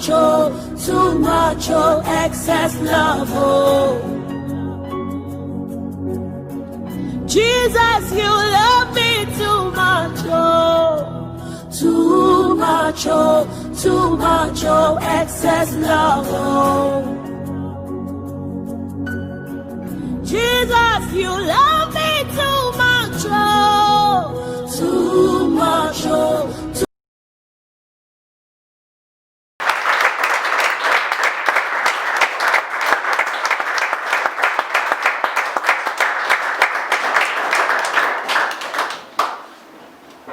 much, oh, excess love, oh. Jesus, you love me too much, oh. Too much, oh, excess love, oh. Jesus, you love me too much, oh. Too much, oh.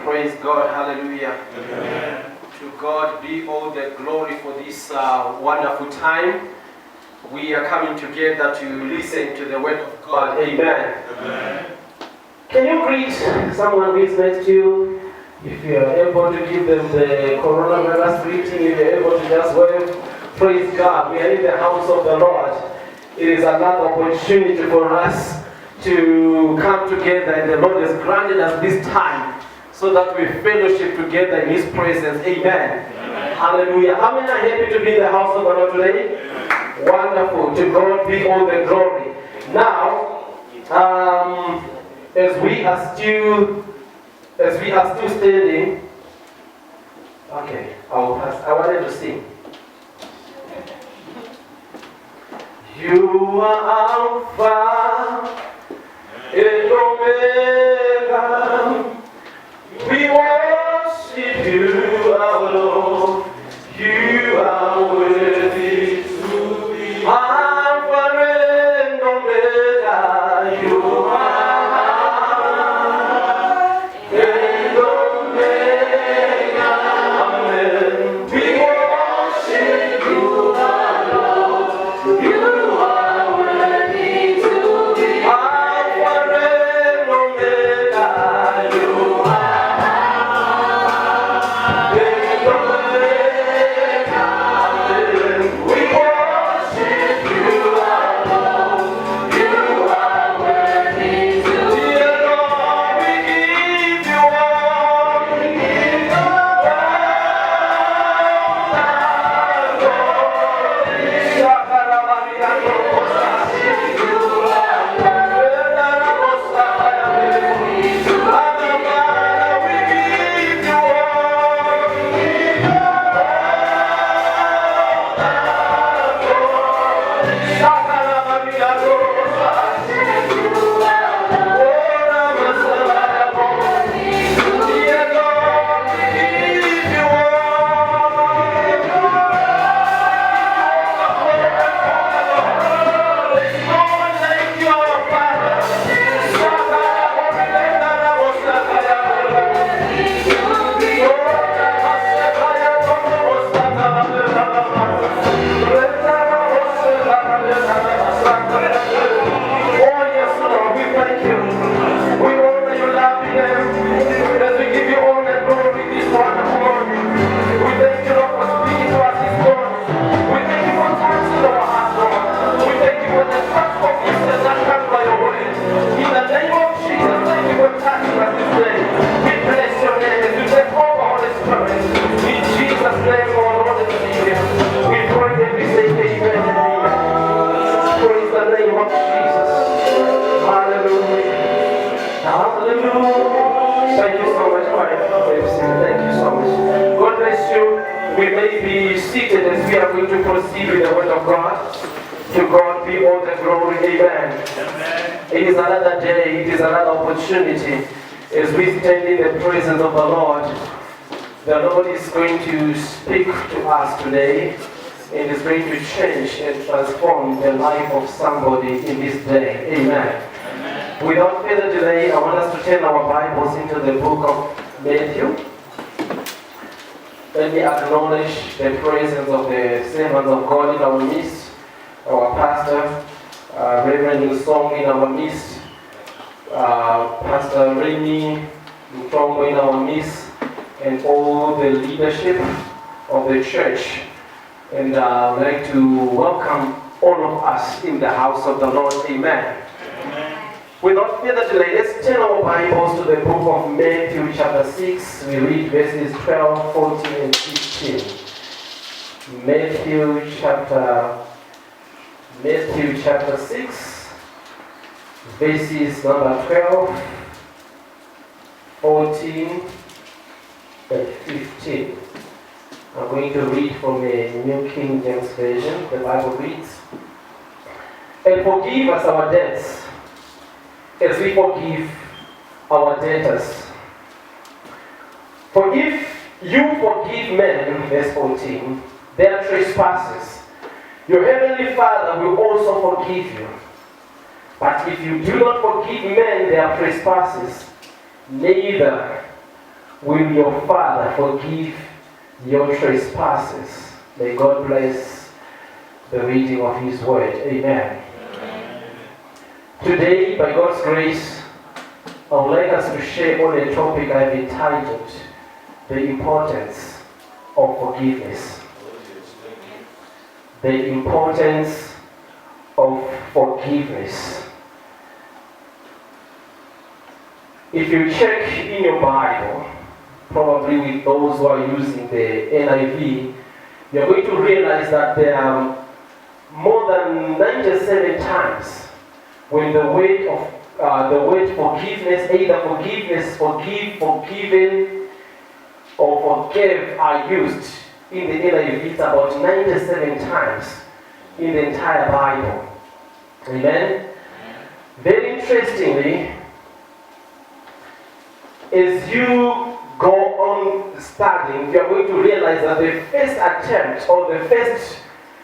Praise God, hallelujah. Amen. To God be all the glory for this wonderful time. We are coming together to listen to the word of God. Amen. Amen. Can you greet someone who is next to you? If you are able to give them the coronavirus greeting, if you are able to just wave, praise God. We are in the house of the Lord. It is another opportunity for us to come together, and the Lord has granted us this time so that we fellowship together in His presence. Amen. Amen. Hallelujah. How many are happy to be in the house of the Lord today? Amen. Wonderful. To God be all the glory. Now, as we are still standing, okay, I wanted to sing. You are Alpha and Omega. We worship you, our Lord. You are worthy to be Alpha and Omega. You are Alpha and Omega. Amen. We worship you, our Lord. You are worthy to be Alpha and Omega. You are we may be seated as we are going to proceed with the word of God. To God be all the glory. Amen. Amen. It is another day, it is another opportunity as we stand in the presence of the Lord. The Lord is going to speak to us today and is going to change and transform the life of somebody in this day. Amen. Amen. Without further delay, I want us to turn our Bibles into the book of Matthew. Let me acknowledge the presence of the servants of God in our midst, our pastor, Reverend Song in our midst, Pastor Remy Mutombo in our midst, and all the leadership of the church. And I'd like to welcome all of us in the house of the Lord. Amen. Amen. Without further delay, let's turn our Bibles to the book of Matthew chapter 6. We read verses 12, 14, and 15. Matthew chapter 6, verses number 12, 14, and 15. I'm going to read from the New King James Version. The Bible reads, "And forgive us our debts, as we forgive our debtors. For if you forgive men," verse 14, "their trespasses, your heavenly Father will also forgive you. But if you do not forgive men their trespasses, neither will your Father forgive your trespasses." May God bless the reading of His word. Amen. Amen. Today, by God's grace, I would like us to share on a topic I've entitled, "The Importance of Forgiveness." The importance of forgiveness. If you check in your Bible, probably with those who are using the NIV, you're going to realize that there are more than 97 times when the word forgiveness, either forgiveness, forgive, forgiven, or forgive are used in the NIV. It's about 97 times in the entire Bible. Amen? Very interestingly, as you go on studying, you are going to realize that the first attempt or the first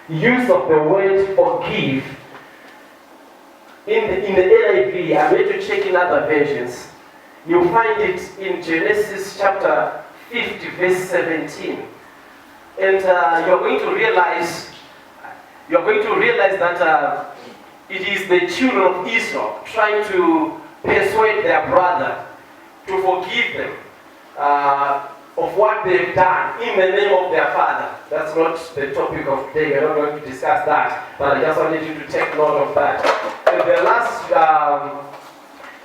use of the word forgive in the NIV, I'm going to check in other versions, you'll find it in Genesis chapter 50, verse 17. And you're going to realize that it is the children of Esau trying to persuade their brother to forgive them of what they've done in the name of their father. That's not the topic of today. We're not going to discuss that, but I just wanted you to take note of that. And the last,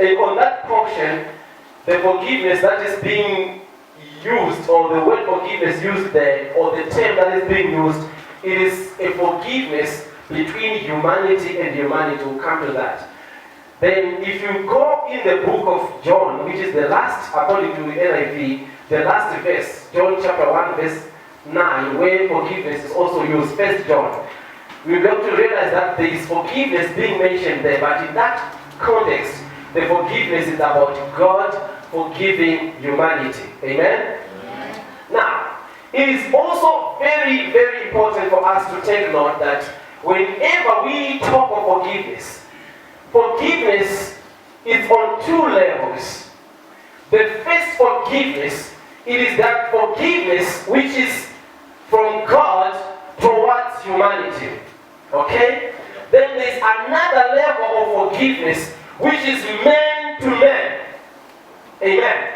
and on that portion, the forgiveness that is being used, or the word forgiveness used there, or the term that is being used, it is a forgiveness between humanity and humanity. We'll come to that. Then if you go in the book of John, which is the last, according to the NIV, the last verse, John chapter 1 verse 9, where forgiveness is also used, 1 John, we're going to realize that there is forgiveness being mentioned there, but in that context, the forgiveness is about God forgiving humanity. Amen? Amen. Now, it is also very, very important for us to take note that whenever we talk of forgiveness, forgiveness is on two levels. The first forgiveness, it is that forgiveness which is from God towards humanity. Okay? Then there is another level of forgiveness which is man to man. Amen.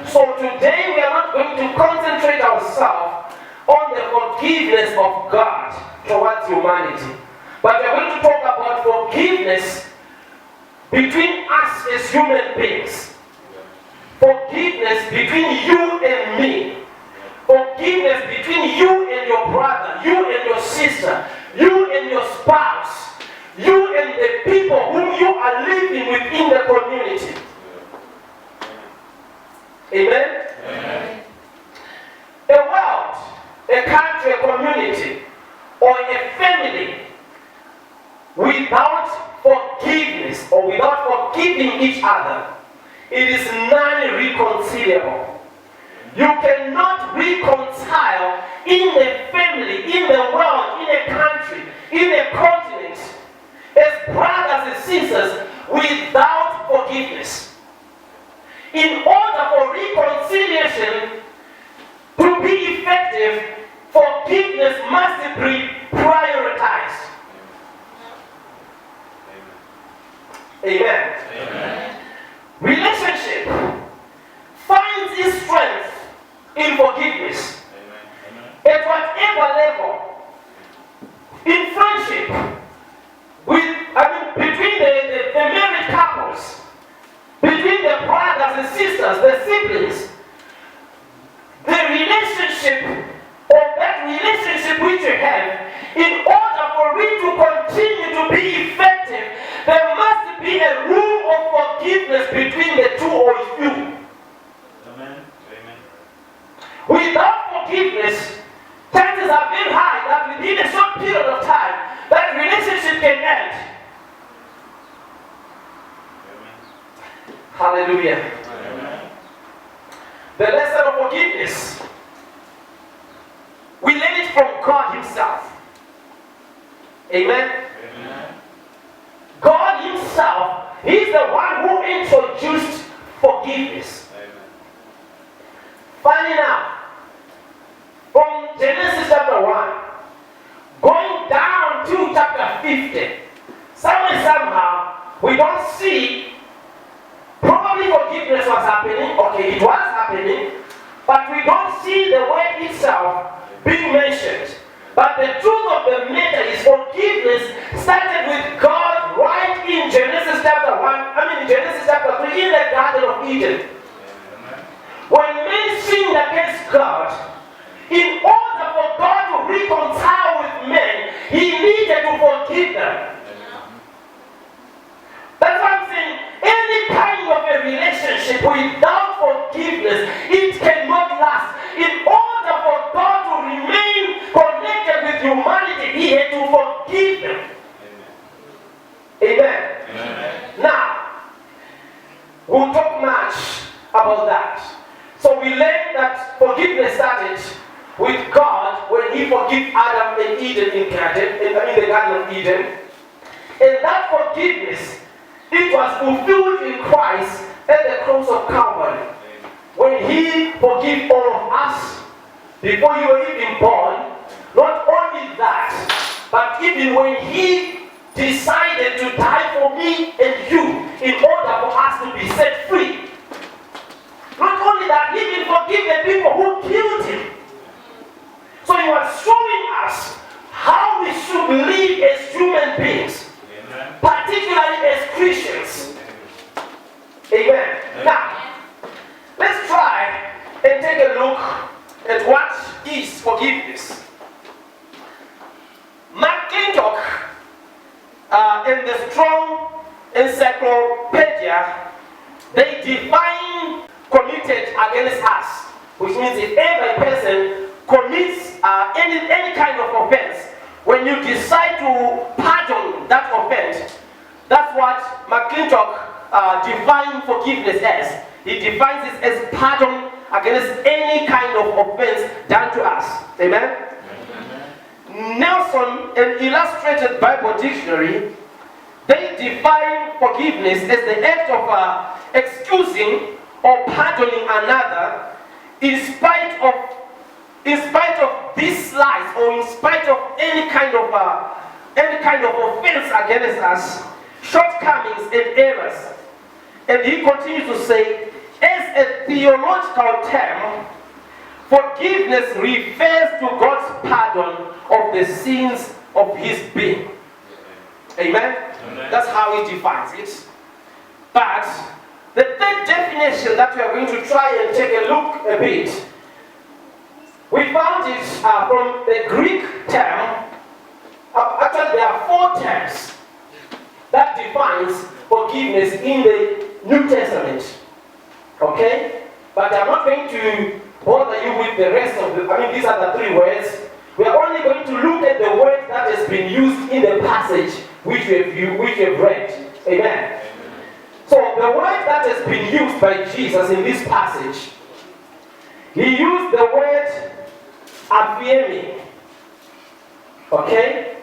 So today we are not going to concentrate ourselves on the forgiveness of God towards humanity, but we are going to talk about forgiveness between us as human beings. Forgiveness between you and me. Forgiveness between you and your brother, you and your sister, you and your spouse, you and the people whom you are living within the community. Amen? Amen. A world, a country, a community, or a family without forgiveness or without forgiving each other, it is non-reconcilable. You cannot reconcile in a family, in the world, in a country, in a continent, as brothers and sisters, without forgiveness. In order for reconciliation to be effective, forgiveness must be prioritized. Amen. Amen. Relationship finds its strength in forgiveness. Amen. At whatever level. In friendship, between the married couples, between the brothers and sisters, the siblings, the relationship, or that relationship which you forgiveness between the two or few. Amen. Amen. Without forgiveness, chances are very high that within a short period of time, that relationship can end. Amen. Hallelujah. Amen. The lesson of forgiveness, we learn it from God Himself. Amen. Amen. God Himself, He's the one who introduced forgiveness. Amen. Funny enough, from Genesis chapter 1, going down to chapter 50, somehow, we don't see, probably forgiveness was happening, okay, it was happening, but we don't see the word itself being mentioned. But the truth of the matter is forgiveness started with God right in Genesis chapter 1, Genesis chapter 3, in the Garden of Eden. When men sinned against God, in order for God to reconcile with men, He needed to forgive them. That's why I'm saying, any kind of a relationship without forgiveness, it cannot last. In order for God to remain connected with humanity, He had to forgive them. Amen. Amen. Now, we'll talk much about that. So we learned that forgiveness started with God when He forgave Adam and Eden in the Garden of Eden. And that forgiveness, it was fulfilled in Christ at the cross of Calvary. When He forgave all of us before you were even born. Not only that, but even when He decided to die for me and you in order for us to be set free. Not only that, He even forgave the people who killed Him. So He was showing us how we should live as human beings. Amen. Particularly as Christians. Amen. Amen. Now, let's try and take a look at what is forgiveness. McClintock in the Strong Encyclopedia, they define committed against us, which means if ever a person commits any kind of offense, when you decide to pardon that offense, that's what McClintock defines forgiveness as. He defines it as pardon against any kind of offense done to us. Amen? Amen. Nelson, an Illustrated Bible Dictionary, they define forgiveness as the act of excusing or pardoning another in spite of this slight or in spite of any kind of offense against us, shortcomings and errors. And he continues to say, as a theological term, forgiveness refers to God's pardon of the sins of His being. Amen? Amen. That's how he defines it. But the third definition that we are going to try and take a look a bit, we found it from the Greek term. Actually, there are 4 terms that defines forgiveness in the New Testament. Okay? But I'm not going to bother you with the rest of these are the 3 words. We are only going to look at the word that has been used in the passage which we have read. Amen. So the word that has been used by Jesus in this passage, He used the word aphiemi. Okay?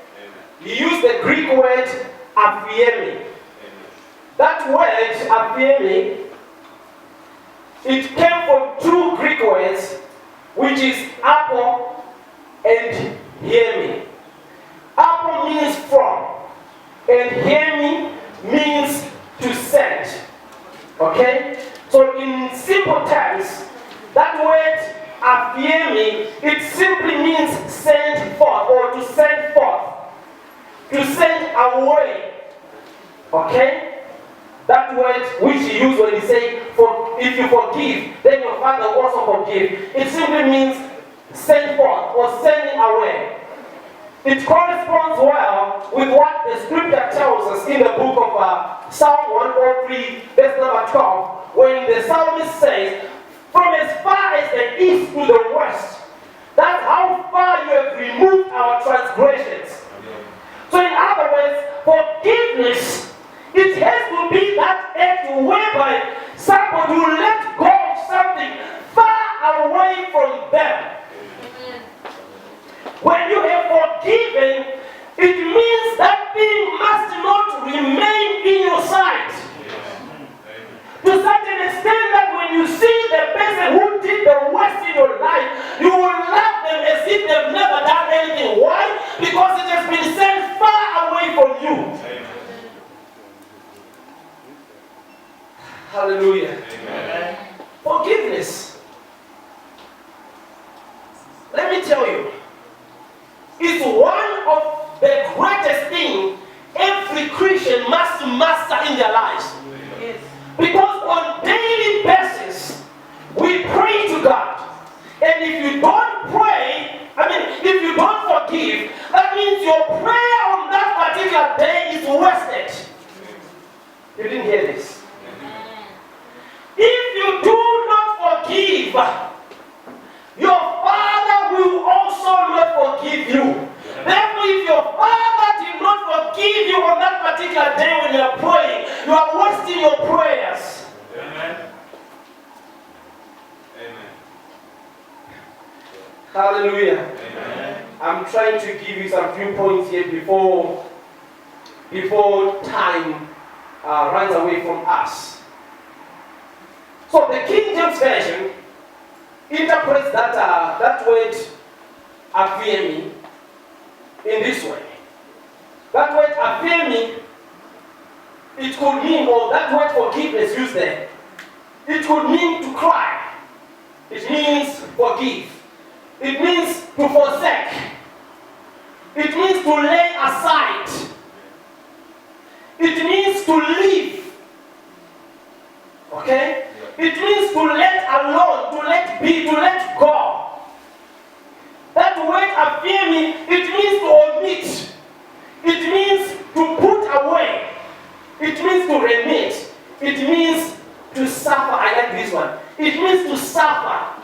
He used the Greek word aphiemi. That word aphiemi, it came from 2 Greek words, which is apo and hemi. Apo means from, and hemi means to send. Okay? So in simple terms, that word aphiemi, it simply means send forth or to send forth. To send away. Okay? That word which he used when he said, if you forgive, then your Father will also forgive. It simply means send forth or sending away. it corresponds well with what the scripture tells us in the book of Psalm 103, verse number 12, when the psalmist says, from as far as the east to the west, that's how far you have removed our transgressions. So in other words, forgiveness, it has to be that act whereby somebody will let go of something far away from them. When you have forgiven, it means that thing must not remain in your sight. To such an extent that when you see the person who did the worst in your life, you will love them as if they've never done anything. Why? Because it has been sent far away from you. Hallelujah. Amen. Forgiveness. Let me tell you, it's one of the greatest things every Christian must master in their lives. Yes. Because on daily basis, we pray to God. And if you don't pray, if you don't forgive, that means your prayer on that particular day is wasted. You didn't hear this. If you do not forgive, your Father will also not forgive you. Therefore, if your Father did not forgive you on that particular day when you are praying, you are wasting your prayers. Amen. Amen. Hallelujah. Amen. I'm trying to give you some few points here before time runs away from us. So the King James Version interprets that word affirming in this way. That word affirming, it could mean, or that word forgiveness used there, it could mean to cry. It means forgive. It means to forsake. It means to lay aside. It means to leave. Okay? It means to let alone, to let be, to let go. That word affirming, it means to omit. It means to put away. It means to remit. It means to suffer. I like this one. It means to suffer.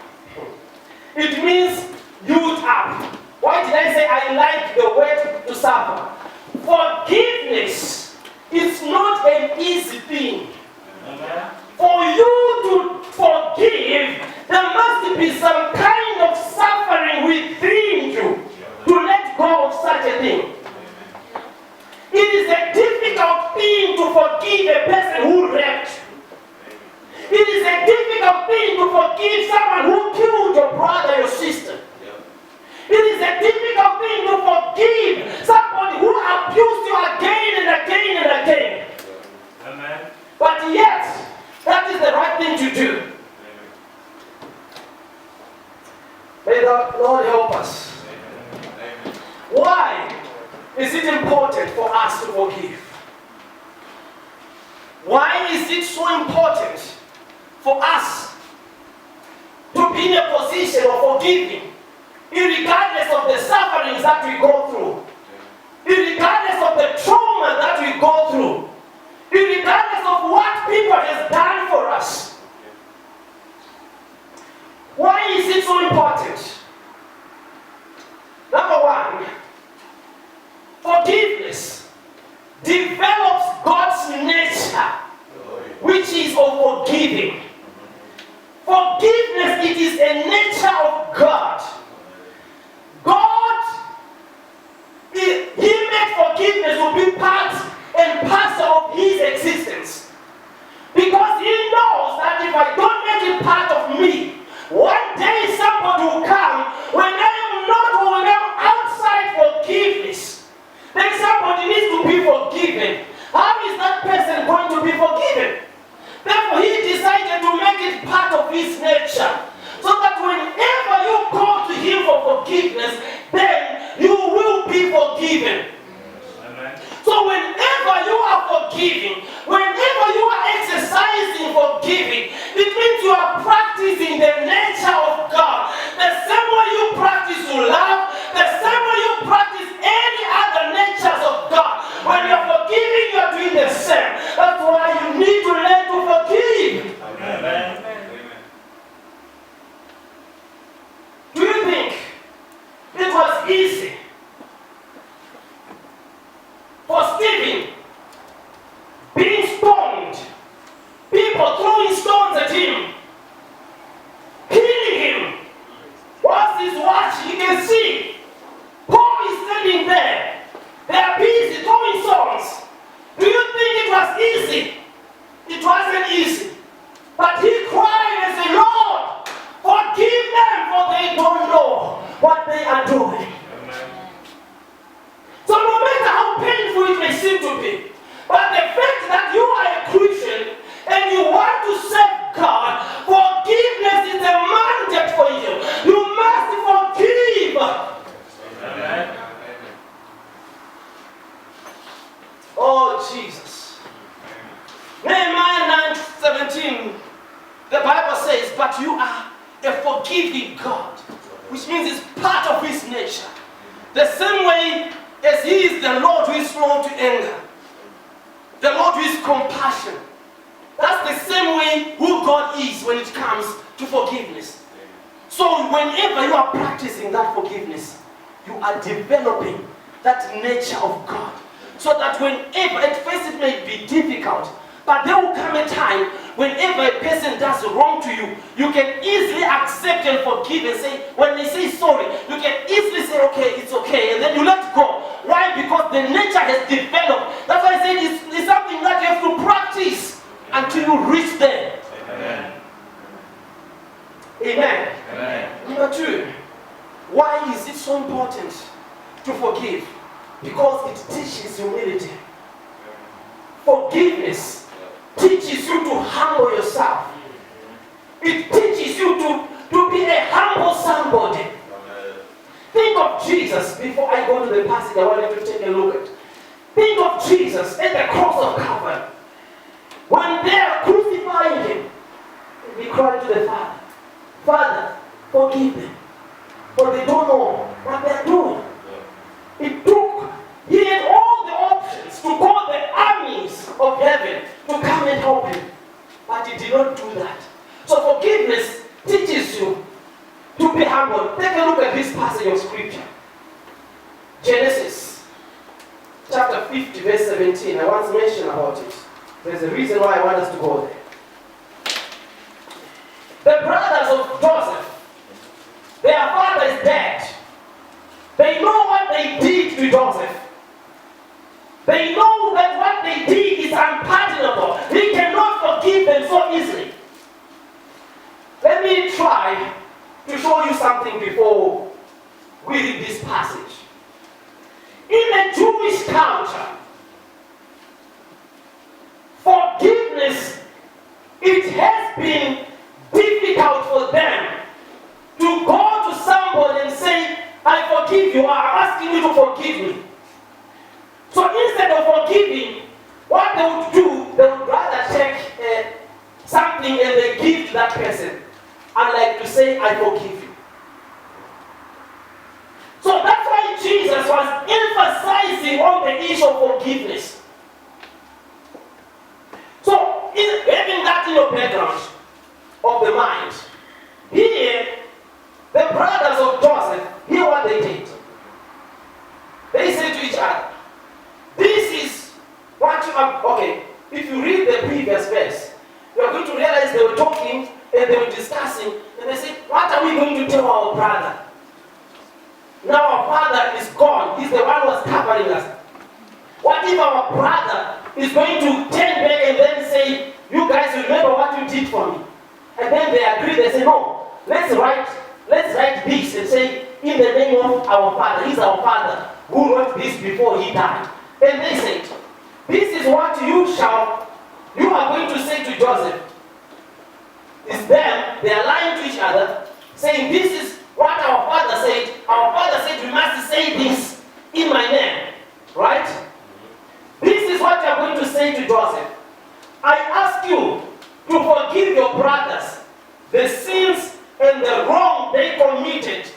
It means use up. Why did I say I like the word to suffer? Forgiveness is not an easy thing. Amen. For you to forgive, there must be some kind of suffering within you to let go of such a thing. It is a difficult thing to forgive a person who raped. It is a difficult thing to forgive someone who killed your brother, your sister. It is a difficult thing to forgive somebody who abused you again and again and again. Amen. But yet, that is the right thing to do. May the Lord help us. Amen. Why is it important for us to forgive? Why is it so important for us to be in a position of forgiving, regardless of the sufferings that we go through, regardless of the trauma that we go through, regardless of what people have done for us? Why is it so important? Number one, forgiveness develops God's nature, which is of forgiving. Forgiveness, it is a nature of God. God, He made forgiveness to be part and parcel of His existence. Because He knows that if I don't make it part of me, one day somebody will come when I am not, when I am outside forgiveness. Then somebody needs to be forgiven. How is that person going to be forgiven? Therefore, He decided to make it part of His nature. So that whenever you go to Him for forgiveness, then you will be forgiven. Amen. So whenever you are forgiving, whenever you are exercising forgiving, it means you are practicing the nature of God. The same way you practice to love, the same way you practice they are doing. So no matter how painful it may seem to be, but the fact that you are a Christian and you want to serve God, forgiveness is a mandate for you. You must forgive. Amen. Oh, Jesus. Nehemiah 9:17, the Bible says, but you are a forgiving God, which means it's part of his nature. The same way as he is the Lord who is slow to anger, the Lord who is compassion. That's the same way who God is when it comes to forgiveness. So whenever you are practicing that forgiveness, you are developing that nature of God. So that whenever, at first it may be difficult, but there will come a time whenever a person does wrong to you, you can easily accept and forgive and say, when they say sorry, you can easily say, okay, it's okay, and then you let go. Why? Because the nature has developed. That's why I said it's something that you have to practice until you reach there. Amen. Amen. Amen. Number 2, why is it so important to forgive? Because it teaches humility. Forgiveness teaches you to humble yourself. It teaches you to be a humble somebody. Think of Jesus. Before I go to the passage, I want you to take a look at. Think of Jesus at the cross of Calvary. When they are crucifying him, he cried to the Father, Father, forgive them, for they don't know what they are doing. He had all the options to call the armies of heaven to come and help him, but he did not do that. So forgiveness teaches you to be humble. Take a look at this passage of scripture. Genesis chapter 50 verse 17. I once mentioned about it. There's a reason why I want us to go there. The brothers of Joseph, their father is dead. They know what they did to Joseph. They know that what they did is unpardonable. He cannot forgive them so easily. Let me try to show you something before we read this passage. In the Jewish culture, forgiveness, it has been difficult for them to go to somebody and say, I forgive you, I'm asking you to forgive me. So instead of forgiving, what they would do, they would rather take something and they give to that person. Unlike to say, I forgive you. So that's why Jesus was emphasizing on the issue of forgiveness. So, having that in your background of the mind, here, the brothers of Joseph, hear what they did. They said to each other, this is what you are, okay, if you read the previous verse, you are going to realize they were talking and they were discussing, and they said, what are we going to tell our brother? Now our father is gone, he's the one who was covering us. What if our brother is going to turn back and then say, you guys remember what you did for me? And then they agree, they say, no, let's write this and say, in the name of our father, he's our father who wrote this before he died. And they said, this is what you are going to say to Joseph. It's them, they are lying to each other, saying this is what our father said. Our father said we must say this in my name. Right? This is what you are going to say to Joseph. I ask you to forgive your brothers the sins and the wrong they committed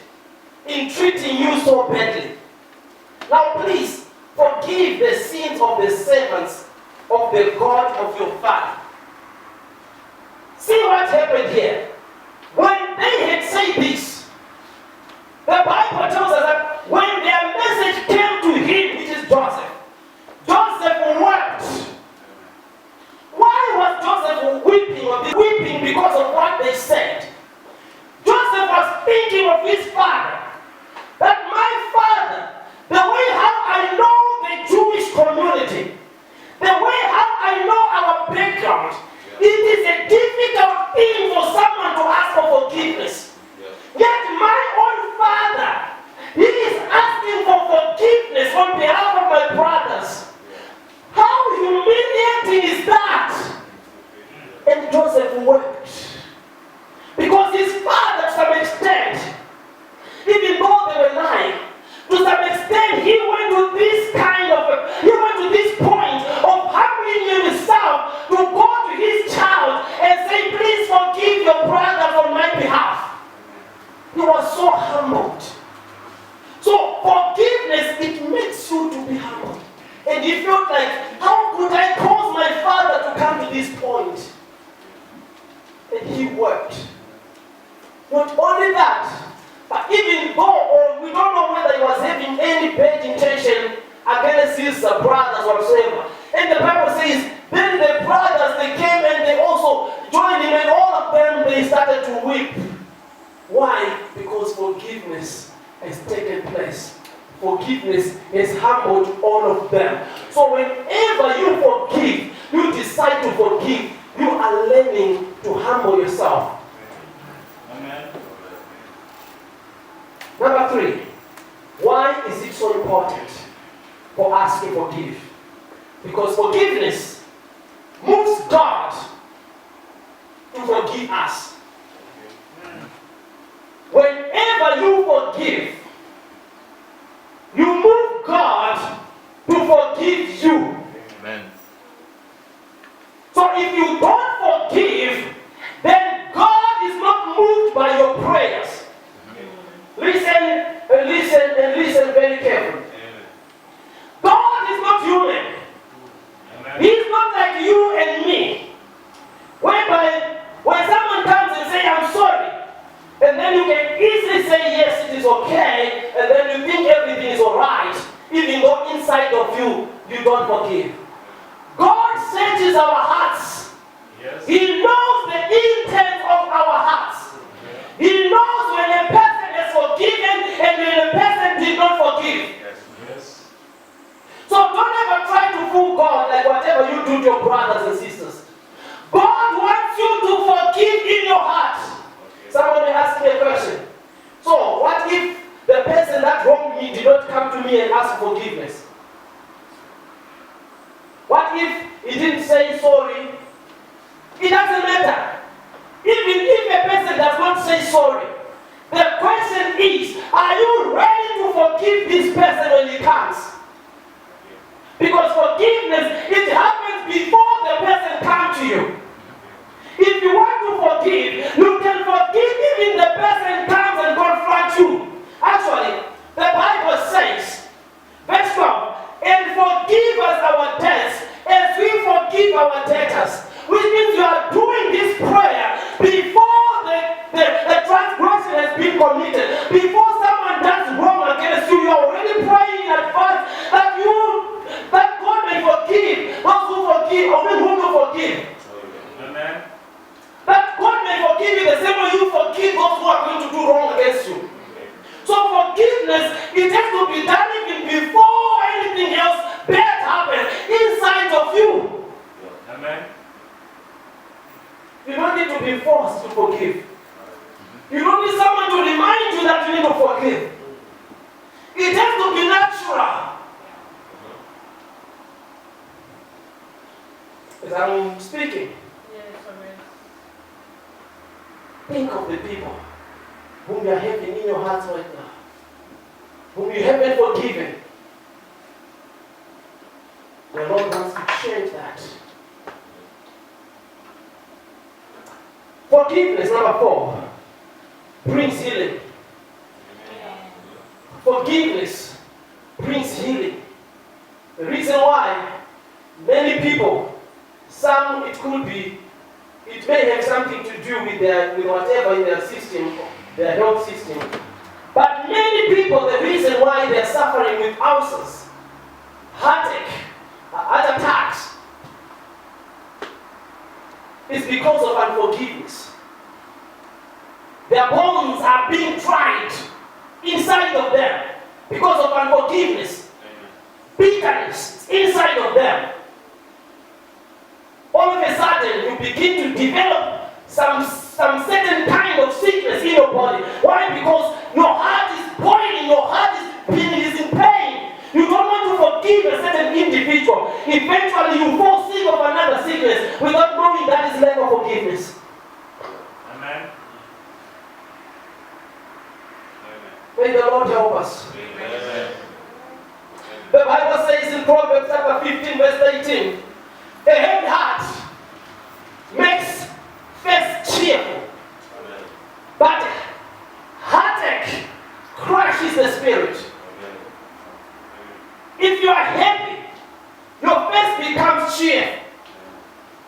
in treating you so badly. Now please, forgive the sins of the servants of the God of your father. See what happened here. When they had said this, the Bible tells us that when their message came to him, which is Joseph, Joseph wept. Why was Joseph weeping? Weeping because of what they said. Joseph was thinking of his father. That my father, the way how I know the Jewish community, the way how I know our background, it is a difficult thing for someone to ask for forgiveness. Yet even though they were lying. To some extent, he went to this point of humbling himself to go to his child and say, please forgive your brother on my behalf. He was so humbled. So forgiveness, it makes you to be humble. And he felt like, how could I cause my father to come to this point? And he wept. Not only that, but even though, or we don't know whether he was having any bad intention against his brothers whatsoever. And the Bible says, then the brothers, they came and they also joined him, and all of them, they started to weep. Why? Because forgiveness has taken place. Forgiveness has humbled all of them. So whenever you forgive, you decide to forgive, you are learning to humble yourself. Amen. Number 3, why is it so important for us to forgive? Because forgiveness moves God to forgive us. Whenever you forgive, you move God to forgive you. Amen. So if you don't forgive, then God is not moved by your prayers. Listen very carefully. God is not human. He's not like you and me. Whereby when someone comes and says, I'm sorry, and then you can easily say, yes, it is okay, and then you think everything is alright, even though inside of you, you don't forgive. God searches our hearts. Yes. He knows the intent of our hearts. He knows when a person is forgiven and when a person did not forgive. Yes. So don't ever try to fool God like whatever you do to your brothers and sisters. God wants you to forgive in your heart. Somebody asked me a question. So what if the person that wronged me did not come to me and ask forgiveness? What if he didn't say sorry? It doesn't matter. Even if a person does not say sorry, the question is, are you ready to forgive this person when he comes? Because forgiveness, it happens before the person comes to you. If you want to forgive, you can forgive even the person comes and confronts you. Actually, the Bible says, verse 12, and forgive us our debts as we forgive our debtors. Which means you are doing this prayer before the transgression has been committed. Before someone does wrong against you, you are already praying in advance that God may forgive those who forgive, or whom you forgive. Amen. That God may forgive you the same way you forgive those who are going to do wrong against you. So forgiveness, it has to be done even before anything else bad happens inside of you. Amen. You don't need to be forced to forgive. You don't need someone to remind you that you need to forgive. It has to be natural. As I'm speaking, think of the people whom you are having in your hearts right now, whom you haven't forgiven. The Lord wants to change that. Forgiveness, number 4, brings healing. Forgiveness brings healing. The reason why many people, some it may have something to do with whatever in their system, their health system. But many people, the reason why they're suffering with ulcers, heartache, heart attacks, is because of unforgiveness. Their bones are being dried inside of them because of unforgiveness. Bitterness inside of them. All of a sudden, you begin to develop some certain kind of sickness in your body. Why? Because your heart is boiling, your heart is in pain. You don't want to forgive a certain individual. Eventually, you fall sick of another sickness without knowing that is lack of forgiveness. Amen. May May the Lord help us. Amen. The Bible says in Proverbs chapter 15, verse 18, a heavy heart makes face cheerful, but heartache crushes the spirit. If you are happy, your face becomes cheerful.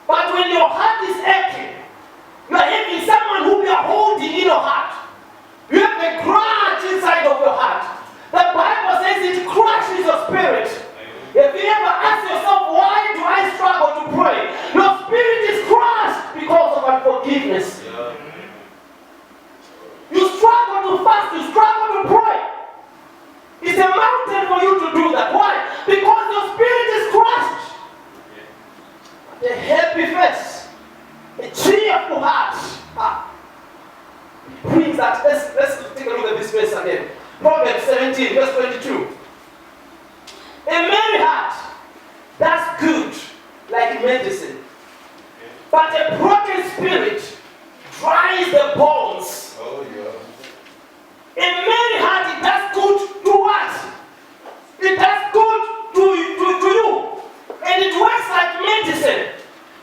But when your heart is aching, you are having someone whom you are holding in your heart. You have a grudge inside of your heart. The Bible says it crushes your spirit. If you ever ask yourself, why do I struggle to pray? Your spirit is crushed because of unforgiveness. You struggle to fast, you struggle to pray. It's a mountain for you to do that. Why? Because your spirit is crushed. A happy face, a cheerful heart. Brings that. Let's take a look at this verse again. Proverbs 17, verse 22. A merry heart, that's good, like medicine. But a broken spirit dries the bones. Oh, yeah. A merry heart, it does good to what? It does good to you. And it works like medicine.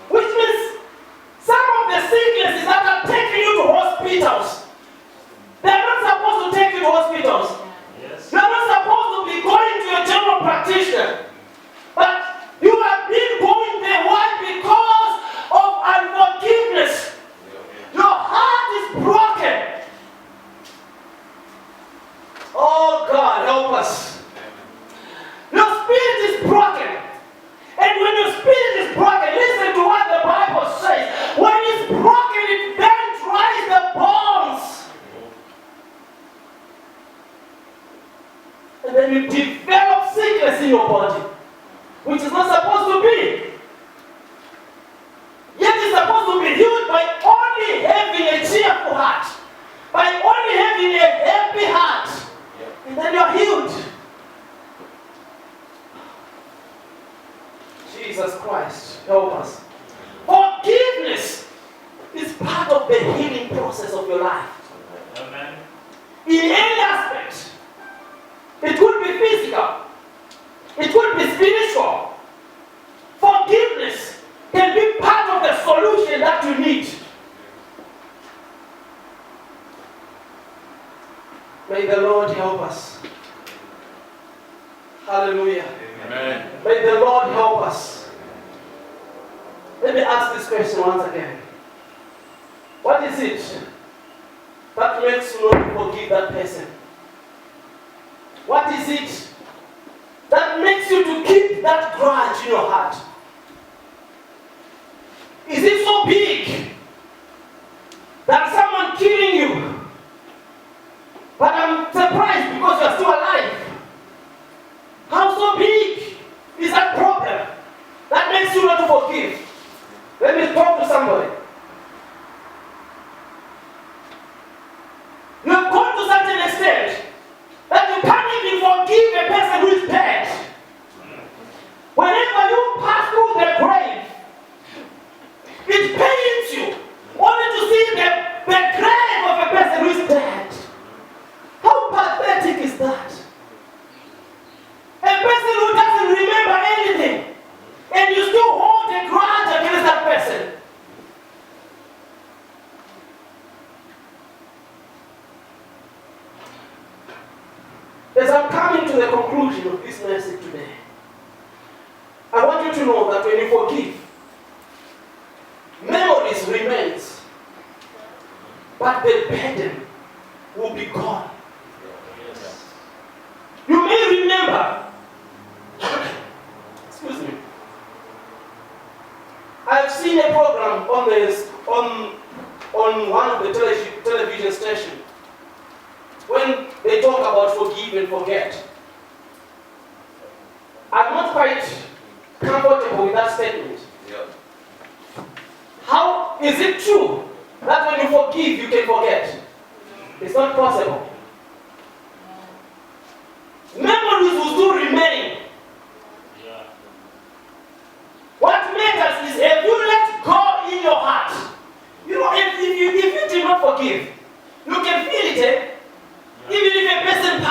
Which means some of the sicknesses that are taking you to hospitals, they're not supposed to take you to hospitals. Yes. You're not supposed to be going to a general practitioner. But you have been going there. Why? Because of unforgiveness. Your heart is broken. Oh God, help us. Your spirit is broken. And when your spirit is broken, listen to what the Bible says. When it's broken, it then dries the bones. And then you develop sickness in your body, which is not supposed to be. Yet it's supposed to be healed by only having a cheerful heart, by only having a happy heart. And then you're healed. Jesus Christ, help us. Forgiveness is part of the healing process of your life. Amen. In any aspect. It could be physical. It could be spiritual. Forgiveness can be part of the solution that you need. May the Lord help us. Hallelujah. Amen. May the Lord help us. Let me ask this question once again. What is it that makes you not forgive that person? What is it that makes you to keep that grudge in your heart? Is it so big that someone killing you? But I'm surprised because you're still alive. How so big is that problem that makes you not to forgive? Let me talk to somebody. You have gone to such an extent that you can't even forgive a person who is dead. Whenever you pass through the grave, it pains you only to see the grave of a person who is dead. How pathetic is that? A person who doesn't remember anything, and you still hold a grudge against that person. As I'm coming to the conclusion of this message today, I want you to know that when you forgive, memories remains, but the burden will be gone. You may remember, excuse me, I've seen a program on one of the television stations when they talk about forgive and forget. I'm not quite comfortable with that statement. How is it true that when you forgive, you can forget? It's not possible. Memories will still remain. What matters is, have you let go in your heart? You know, if you did not forgive, you can feel it, eh? Even if a person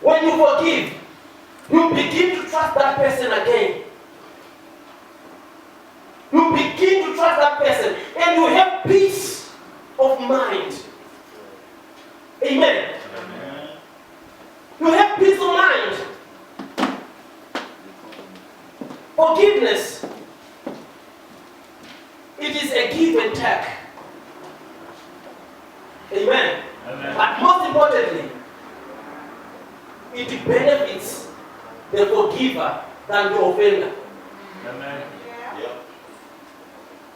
when you forgive, you begin to trust that person again. You begin to trust that person and you have peace of mind. Amen. Amen. You have peace of mind. Forgiveness, it is a give and take. Amen. Amen. But most importantly, it benefits the forgiver than the offender. Amen.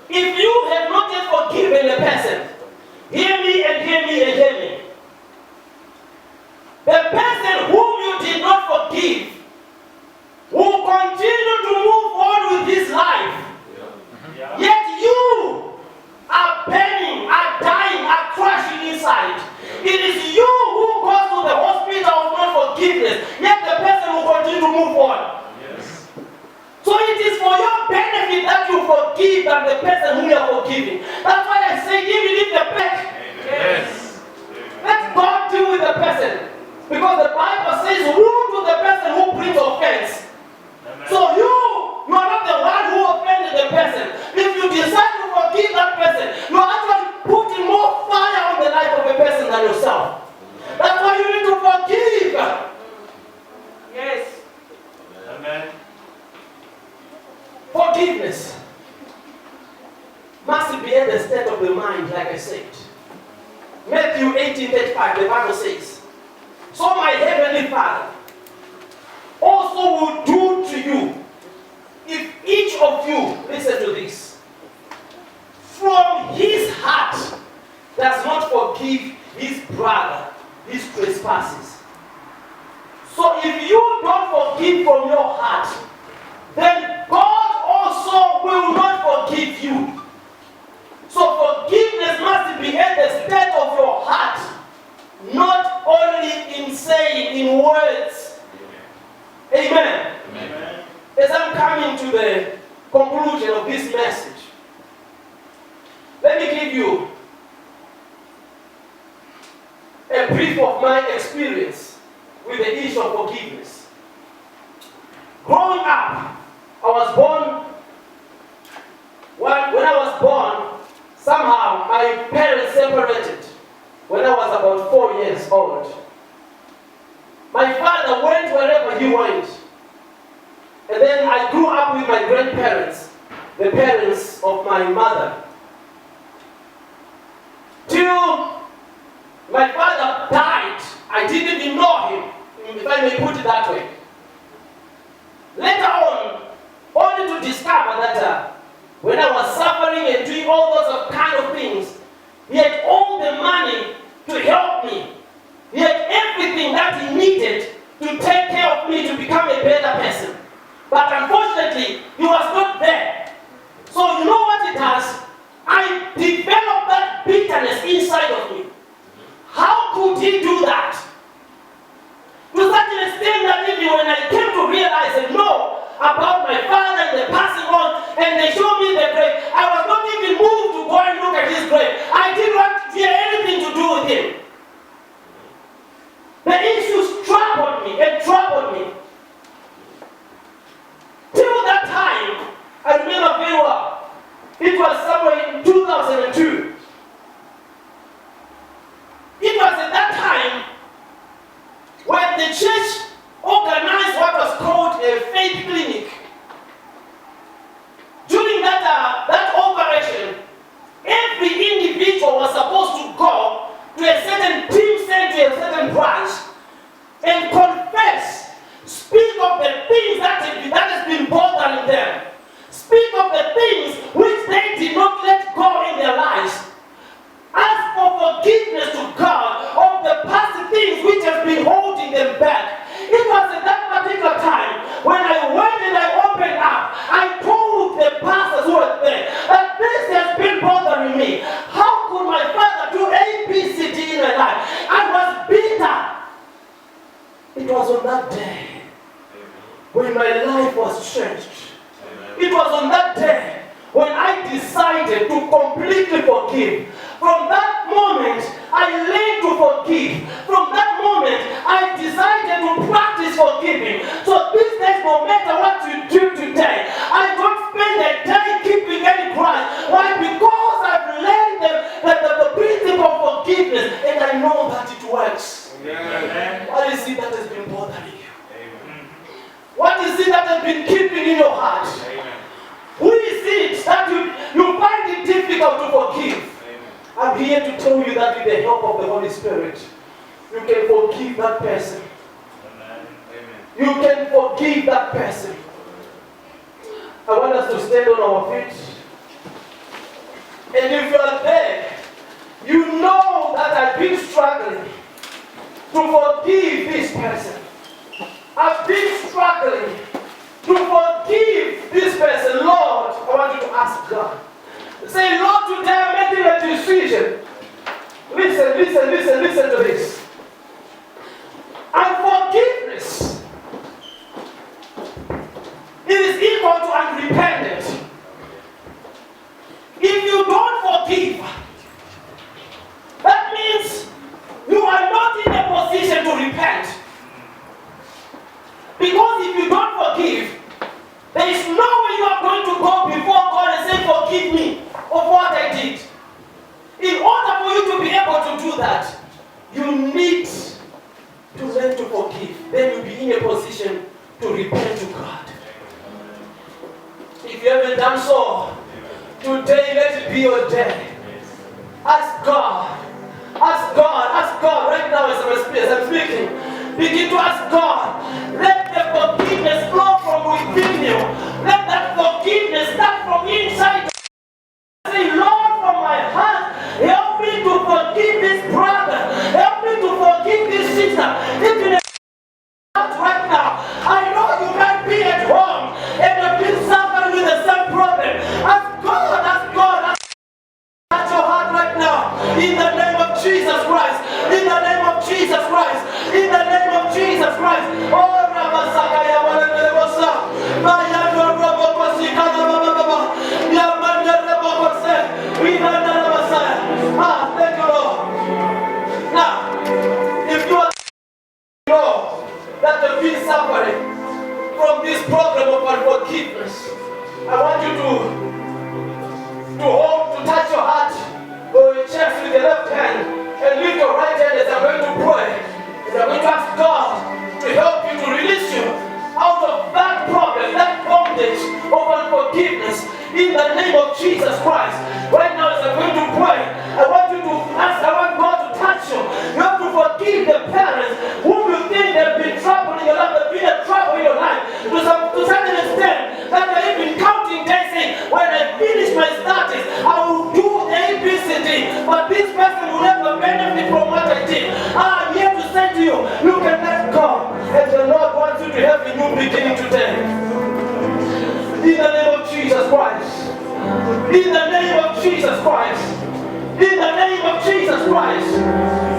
If you have not yet forgiven a person, hear me and hear me and hear me. The person whom you did not forgive will continue to move on with his life. Yeah. Yet you are burning, are dying, are crashing inside. It is you who goes to the hospital of non-forgiveness, yet the person will continue to move on. Yes. So it is for your benefit that you forgive than the person whom you are forgiving. That's why I say, even if the person, Yes. let God deal with the person. Because the Bible says, woe to the person who brings offense. Amen. So you are not the one who offended the person. If you decide to forgive that person, you are actually putting more fire on the life of a person than yourself. That's why you need to forgive. Yes. Amen. Forgiveness must be at the state of the mind, like I said. Matthew 18:35, the Bible says, so my heavenly Father also will do to you if each of you, listen to this, from his heart does not forgive his brother his trespasses. So if you don't forgive from your heart, then God also will not forgive you. So forgiveness must be at the state of your heart, not only in saying, in words. Amen. Amen. As I'm coming to the conclusion of this message, let me give you a brief of my experience with the issue of forgiveness. Growing up, I was born, when I was born, somehow my parents separated when I was about 4 years old. My father went wherever he went. And then I grew up with my grandparents, the parents of my mother. Till my father died, I didn't even know him, if I may put it that way. Later on, only to discover that when I was suffering and doing all those kind of things, he had all the money to help me. He had everything that he needed to take care of me to become a better person. But unfortunately, he was not there. So you know what it does? I developed that bitterness inside of me. How could he do that? To such an extent that even when I came to realize and know about my father and the passing on, and they showed me the grave, I was not even moved to go and look at his grave. I didn't want to hear anything to do with him. The issues troubled me and troubled me. Till that time, I remember very well. It was somewhere in 2002. It was at that time when the church organized what was called a faith clinic. During that operation, every individual was supposed to go to a certain team center, a certain branch, and confess, speak of the things that has been bothering them. Speak of the things which they did not let go in their lives. Ask for forgiveness to God of the past things which have been holding them back. It was at that particular time when I went and I opened up. I told the pastors who were there that this has been bothering me. How could my father do A, B, C, D in my life? I was bitter. It was on that day when my life was changed. It was on that day when I decided to completely forgive. From that moment, I learned to forgive. From that moment, I decided to to practice forgiving. So these days, no matter what you do today, I don't spend a day keeping any grudge. Why? Because I've learned the principle of forgiveness, and I know that it works. Amen. What is it that has been bothering you? What is it that has been keeping in your heart? Amen. Who is it that you find it difficult to forgive? I'm here to tell you that with the help of the Holy Spirit, you can forgive that person. Amen. You can forgive that person. I want us to stand on our feet. And if you are there, you know that I've been struggling to forgive this person. I've been struggling to forgive this person. Lord, I want you to ask God. Say, Lord, today I'm making a decision. Listen to this. Unforgiveness is equal to unrepentant. If you don't forgive, that means you are not in a position to repent. Because if you don't forgive, there is no way you are going to go before God and say, forgive me of what I did. In order for you to be able to do that, you need to learn to forgive. Then you'll be in a position to repent to God. If you haven't done so, today let it be your day. Ask God. Ask God. Ask God right now as I'm speaking. Begin to ask God. Let the forgiveness flow from within you. Let that forgiveness start from inside. Say, Lord, from my heart, help me to forgive this brother. Help me to forgive this sister. Even right now, I know you might be at home and you've been suffering with the same problem. Ask God, touch your heart right now. In the name of Jesus Christ. In the name of Jesus Christ. In the name of Jesus Christ. Oh, Ramasakaya Walevosa. Mayando Robokosika Baba. Yamanda Robokose. We know Messiah. Thank you, Lord. Now, if you are that you've been suffering from this problem of unforgiveness, I want you to touch your heart or your chest with the left hand and lift your right hand as I'm going to pray. And I'm going to ask God to help you, to release you out of that problem, that bondage of unforgiveness in the name of Jesus Christ. Right now as I'm going to pray, I want God to touch you. You have to forgive the parents whom you think they've been trouble in your life, they've been a trouble in your life. To such an extent that they've been counting days saying, when I finish my studies, I will do A, B, C, D. But this person will never benefit from what I did. I'm here to say to you, you can let go. And the Lord wants you to have a new beginning today. In the name of Jesus Christ. In the name of Jesus Christ. In the name of Jesus Christ.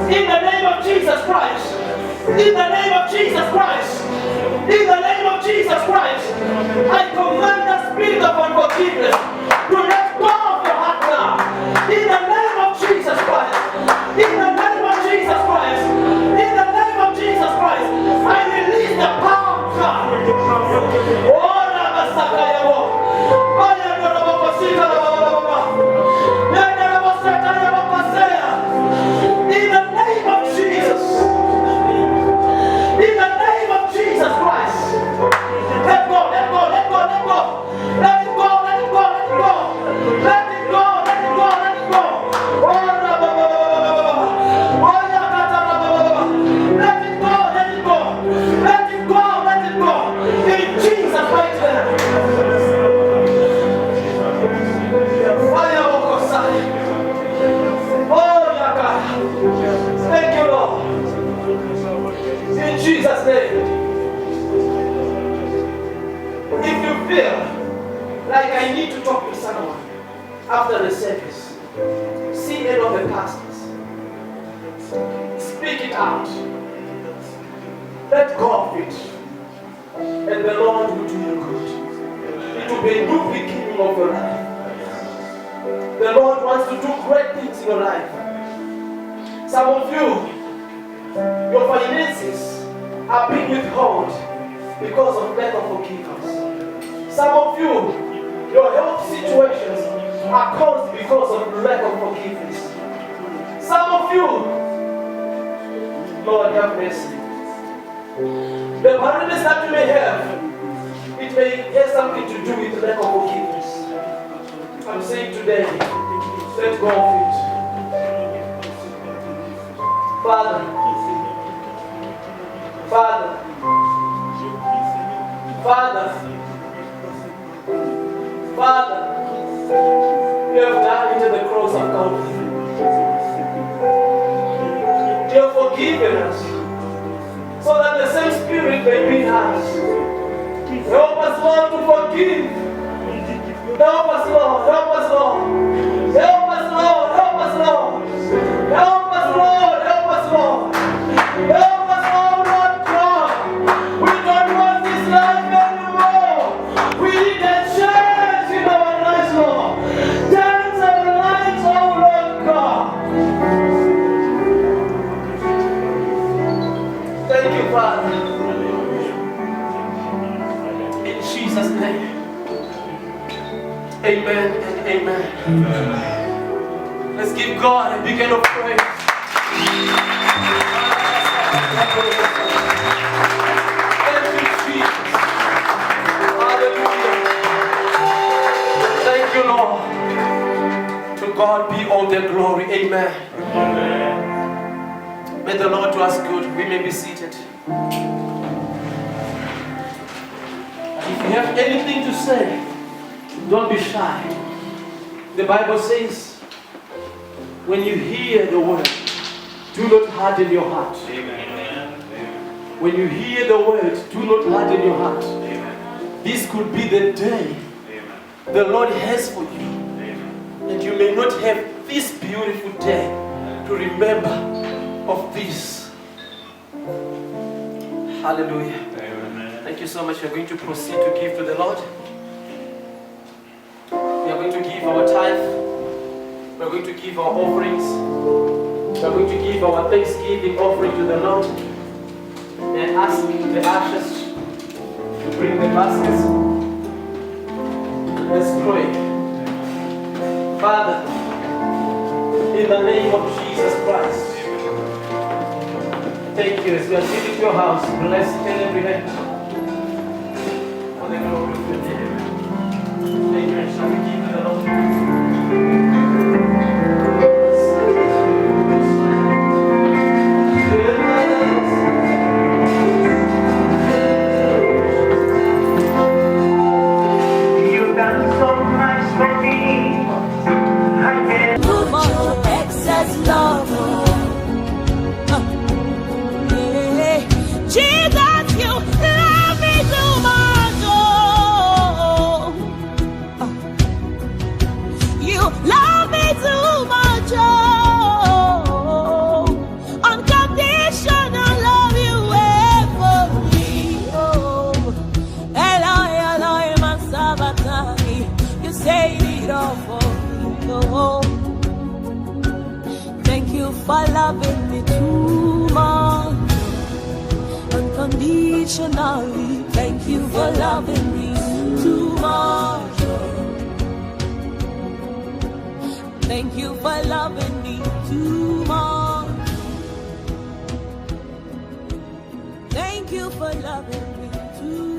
In the name of Jesus Christ. In the name of Jesus Christ. In the name of Jesus Christ. I command the spirit of unforgiveness to let go of your heart now. In the name of Jesus Christ. In the name of Jesus Christ. In the name of Jesus Christ. I release the power of God. Oh, Rabasakayabo. In the name of Jesus. In the name of Jesus Christ. Let go, let go, let go, let go. Let it go, let it go, let it go. Let it go, let it go, let it go. Let it go, let it go. Let it go, let it go. In Jesus' mighty name. Thank you, Lord. In Jesus' name. If you feel like I need to talk to someone after the service, see any of the pastors. Speak it out. Let go of it. And the Lord will do you good. It will be a new beginning of your life. The Lord wants to do great things in your life. Some of you, your finances are being withheld because of lack of forgiveness. Some of you, your health situations are caused because of lack of forgiveness. Some of you, Lord have mercy. The barrenness that you may have, it may have something to do with lack of forgiveness. I'm saying today, let go of it. Father, Father, you have died into the cross of Calvary. You have forgiven us so that the same Spirit may be in us. Help us, Lord, to forgive. Help us, Lord. Help us, Lord. Help us, Lord. Help us, Lord. Help us, Lord. Help us, Lord. Help us, oh Lord God. We don't want this life anymore. We need a change in our lives, Lord. Change our lives, oh Lord God. Thank you, Father. In Jesus' name. Amen and amen. Let's give God a big hand of praise. Thank you, Jesus. Hallelujah. Thank you, Lord. To God be all the glory. Amen. May the Lord do us good. We may be seated. If you have anything to say, don't be shy. The Bible says, when you hear the word, do not harden your heart. Amen. When you hear the word, do not harden your heart. Amen. This could be the day Amen. the Lord has for you. Amen. And you may not have this beautiful day to remember of this. Hallelujah. Amen. Thank you so much. We are going to proceed to give to the Lord. We are going to give our tithe. We are going to give our offerings. We are going to give our thanksgiving offering to the Lord. And ask the ushers to bring the baskets. Let's pray. Father, in the name of Jesus Christ, thank you as we are sitting in your house. Bless every hand for the glory of your name. Amen. Shall we give to the Lord? You've done so much for me. I can't. Too much excess love. Yeah. Jesus, you love me too much. Oh. You love me too much. Oh. Unconditional love you have for me. Oh. Eloi, Eloi, my Sabbatai. You saved it all for me. Oh. Thank you for loving me too much. Unconditionally. Thank you for loving me too much. Thank you for loving me too much. Thank you for loving me too much.